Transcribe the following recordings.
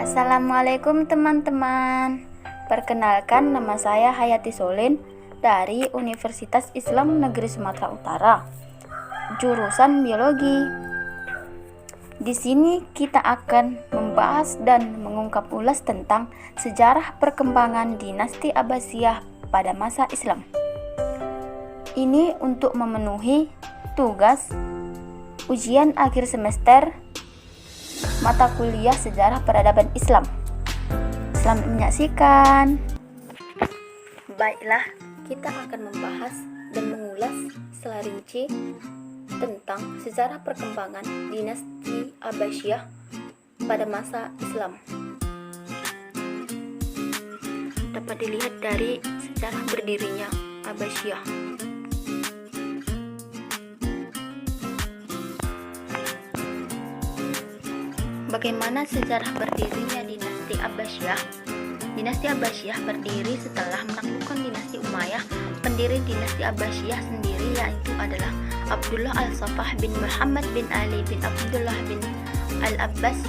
Assalamualaikum teman-teman. Perkenalkan, nama saya Hayati Solin dari Universitas Islam Negeri Sumatera Utara, jurusan Biologi. Di sini kita akan membahas dan mengungkap ulas tentang sejarah perkembangan dinasti Abbasiyah pada masa Islam. Ini untuk memenuhi tugas ujian akhir semester mata kuliah Sejarah Peradaban Islam. Selamat menyaksikan. Baiklah, kita akan membahas dan mengulas secara rinci tentang sejarah perkembangan dinasti Abbasiyah pada masa Islam. Dapat dilihat dari sejarah berdirinya Abbasiyah. Bagaimana sejarah berdirinya dinasti Abbasiyah? Dinasti Abbasiyah berdiri setelah menaklukkan dinasti Umayyah. Pendiri dinasti Abbasiyah sendiri yaitu adalah Abdullah al-Saffah bin Muhammad bin Ali bin Abdullah bin al-Abbas.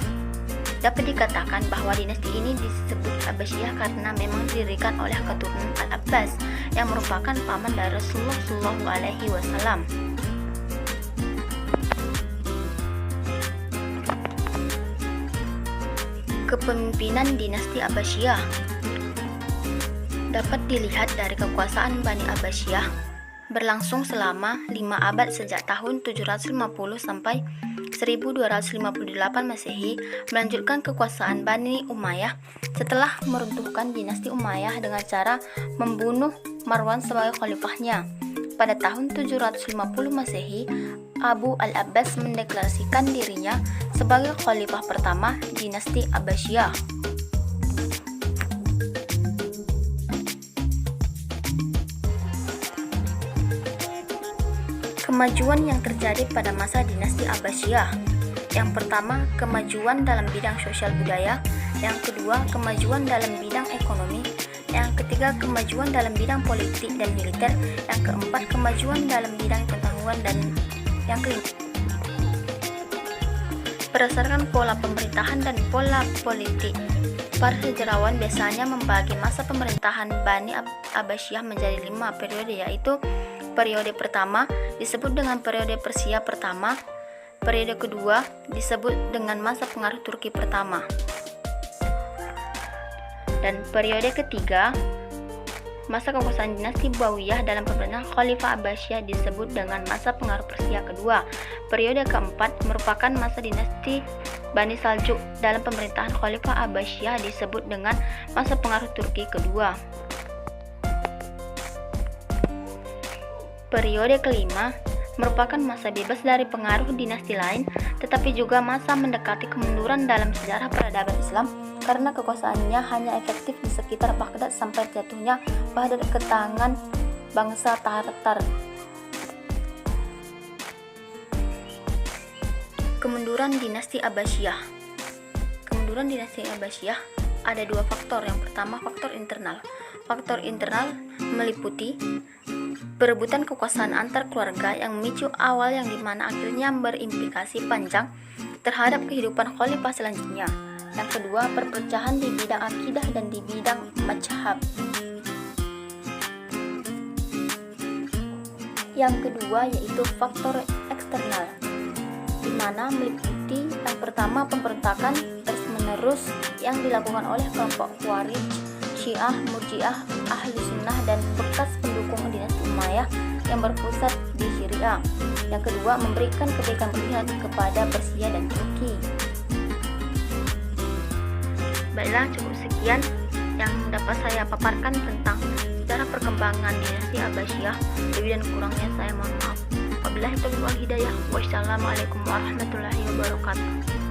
Dapat dikatakan bahwa dinasti ini disebut Abbasiyah karena memang didirikan oleh keturunan al-Abbas yang merupakan paman dari Rasulullah SAW. Kepemimpinan dinasti Abbasiyah dapat dilihat dari kekuasaan Bani Abbasiyah berlangsung selama 5 abad sejak tahun 750 sampai 1258 Masehi, melanjutkan kekuasaan Bani Umayyah setelah meruntuhkan dinasti Umayyah dengan cara membunuh Marwan sebagai khalifahnya. Pada tahun 750 Masehi, Abu al-Abbas mendeklarasikan dirinya sebagai khalifah pertama dinasti Abbasiyah. Kemajuan yang terjadi pada masa dinasti Abbasiyah. Yang pertama, kemajuan dalam bidang sosial budaya. Yang kedua, kemajuan dalam bidang ekonomi. Yang ketiga, kemajuan dalam bidang politik dan militer. Yang keempat, kemajuan dalam bidang pengetahuan, dan yang kelima, berdasarkan pola pemerintahan dan pola politik. Para sejarawan biasanya membagi masa pemerintahan Bani Abbasiyah menjadi 5 periode, yaitu periode pertama disebut dengan periode Persia pertama, periode kedua disebut dengan masa pengaruh Turki pertama, dan periode ketiga masa kekuasaan dinasti Bumayyah dalam pemerintahan Khalifah Abbasiyah disebut dengan masa pengaruh Persia kedua. Periode keempat merupakan masa dinasti Bani Saljuk dalam pemerintahan Khalifah Abbasiyah disebut dengan masa pengaruh Turki kedua. Periode kelima merupakan masa bebas dari pengaruh dinasti lain, tetapi juga masa mendekati kemunduran dalam sejarah peradaban Islam karena kekuasaannya hanya efektif di sekitar Baghdad sampai jatuhnya Baghdad ke tangan bangsa Tatar. Kemunduran dinasti Abbasiyah. Kemunduran dinasti Abbasiyah ada 2 faktor. Yang pertama, faktor internal. Faktor internal meliputi perebutan kekuasaan antar keluarga yang memicu awal yang dimana akhirnya berimplikasi panjang terhadap kehidupan khalifah selanjutnya. Yang kedua, perpecahan di bidang akidah dan di bidang mazhab. Yang kedua yaitu faktor eksternal, di mana meliputi yang pertama, pemberontakan terus-menerus yang dilakukan oleh kelompok Khawarij, Syiah, Murji'ah, Ahli Sunnah, dan bekas pendukung dinasti Umayyah yang berpusat di Syria. Yang kedua, memberikan kebaikan berpihak kepada Persia dan Turki. Baiklah, cukup sekian yang dapat saya paparkan tentang sejarah perkembangan dinasti Abbasiyah. Lebih dan kurangnya saya mohon maaf. Wabillahi taufiq wal hidayah. Wassalamualaikum warahmatullahi wabarakatuh.